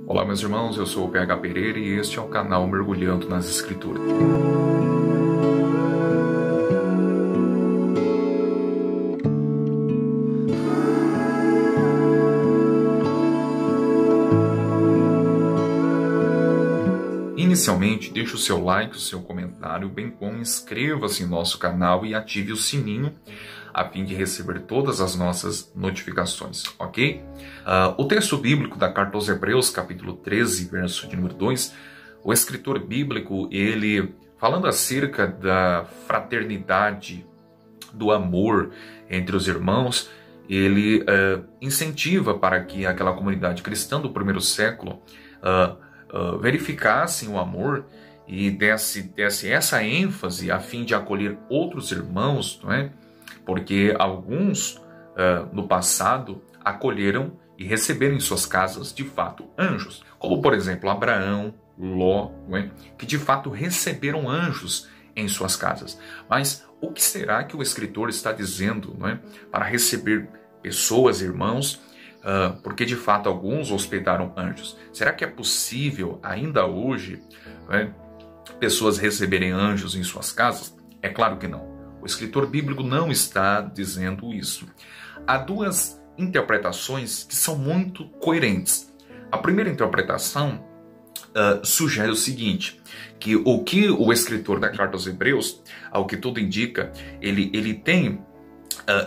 Olá meus irmãos, eu sou o PH Pereira e este é o canal Mergulhando nas Escrituras. Inicialmente, deixe o seu like, o seu comentário, bem como inscreva-se em nosso canal e ative o sininho a fim de receber todas as nossas notificações, ok? O texto bíblico da Carta aos Hebreus, capítulo 13, verso de número 2, o escritor bíblico, ele, falando acerca da fraternidade, do amor entre os irmãos, ele incentiva para que aquela comunidade cristã do primeiro século verificassem o amor e desse essa ênfase a fim de acolher outros irmãos, não é? Porque alguns no passado acolheram e receberam em suas casas de fato anjos, como por exemplo Abraão, Ló, não é? Que de fato receberam anjos em suas casas. Mas o que será que o escritor está dizendo, não é? Para receber pessoas, irmãos, porque de fato alguns hospedaram anjos. Será que é possível ainda hoje, não é, pessoas receberem anjos em suas casas? É claro que não. O escritor bíblico não está dizendo isso. Há duas interpretações que são muito coerentes. A primeira interpretação sugere o seguinte, que o escritor da Carta aos Hebreus, ao que tudo indica, ele tem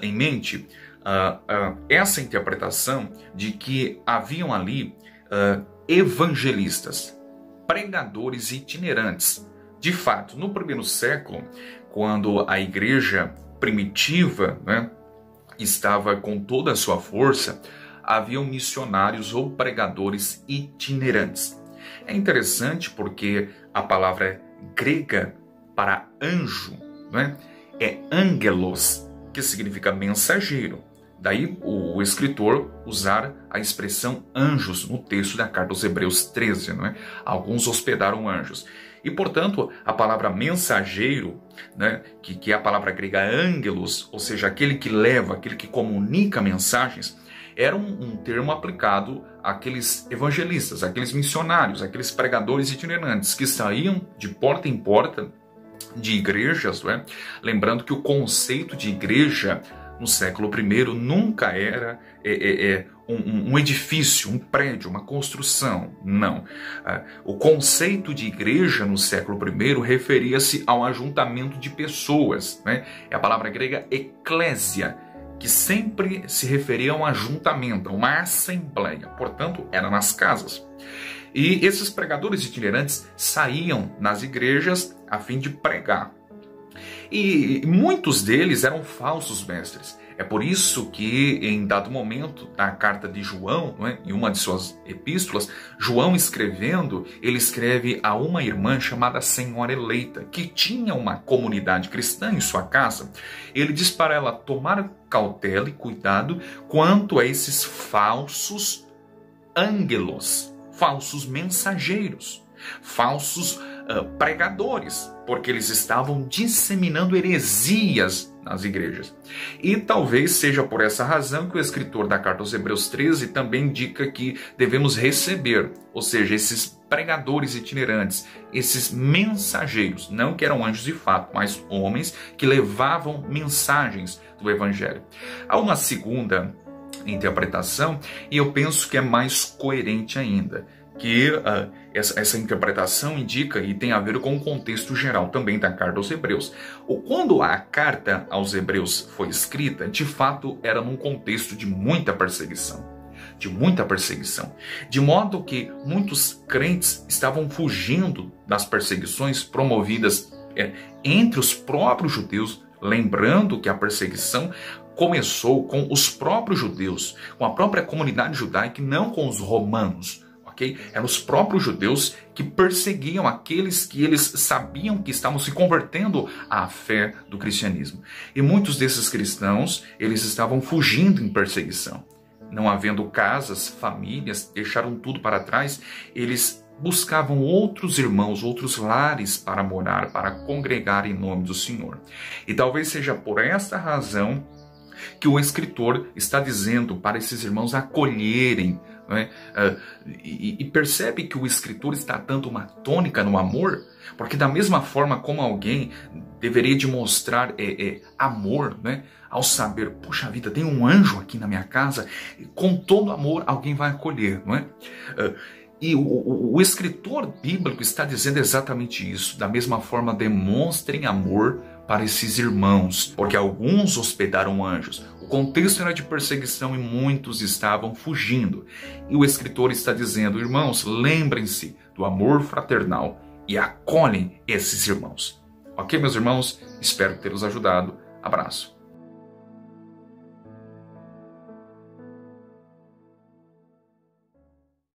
em mente essa interpretação de que haviam ali evangelistas, pregadores itinerantes. De fato, no primeiro século, quando a igreja primitiva, né, estava com toda a sua força, haviam missionários ou pregadores itinerantes. É interessante porque a palavra grega para anjo, né, é angelos, que significa mensageiro. Daí o escritor usar a expressão anjos no texto da Carta aos Hebreus 13. Não é? Alguns hospedaram anjos. E, portanto, a palavra mensageiro, né, que é a palavra grega angelos, ou seja, aquele que leva, aquele que comunica mensagens, era um termo aplicado àqueles evangelistas, àqueles missionários, àqueles pregadores itinerantes que saíam de porta em porta de igrejas. Não é? Lembrando que o conceito de igreja no século I nunca era um edifício, um prédio, uma construção. Não. O conceito de igreja no século I referia-se ao ajuntamento de pessoas. Né? É a palavra grega eclésia, que sempre se referia a um ajuntamento, a uma assembleia. Portanto, era nas casas. E esses pregadores itinerantes saíam nas igrejas a fim de pregar. E muitos deles eram falsos mestres. É por isso que, em dado momento, na carta de João, não é? Em uma de suas epístolas, João escrevendo, ele escreve a uma irmã chamada Senhora Eleita, que tinha uma comunidade cristã em sua casa. Ele diz para ela tomar cautela e cuidado quanto a esses falsos ângelos, falsos mensageiros, falsos pregadores, porque eles estavam disseminando heresias nas igrejas. E talvez seja por essa razão que o escritor da Carta aos Hebreus 13 também indica que devemos receber, ou seja, esses pregadores itinerantes, esses mensageiros, não que eram anjos de fato, mas homens que levavam mensagens do evangelho. Há uma segunda interpretação, e eu penso que é mais coerente ainda, que essa interpretação indica e tem a ver com o contexto geral também da Carta aos Hebreus. Quando a Carta aos Hebreus foi escrita, de fato era num contexto de muita perseguição. De modo que muitos crentes estavam fugindo das perseguições promovidas entre os próprios judeus, lembrando que a perseguição começou com os próprios judeus, com a própria comunidade judaica e não com os romanos. Eram os próprios judeus que perseguiam aqueles que eles sabiam que estavam se convertendo à fé do cristianismo. E muitos desses cristãos, eles estavam fugindo em perseguição. Não havendo casas, famílias, deixaram tudo para trás, eles buscavam outros irmãos, outros lares para morar, para congregar em nome do Senhor. E talvez seja por esta razão que o escritor está dizendo para esses irmãos acolherem não é? E percebe que o escritor está dando uma tônica no amor, porque da mesma forma como alguém deveria demonstrar amor, né? Ao saber, puxa vida, tem um anjo aqui na minha casa, com todo amor alguém vai acolher, não é? E o escritor bíblico está dizendo exatamente isso. Da mesma forma, demonstrem amor para esses irmãos, porque alguns hospedaram anjos. O contexto era de perseguição e muitos estavam fugindo. E o escritor está dizendo, irmãos, lembrem-se do amor fraternal e acolhem esses irmãos. Ok, meus irmãos? Espero ter os ajudado. Abraço.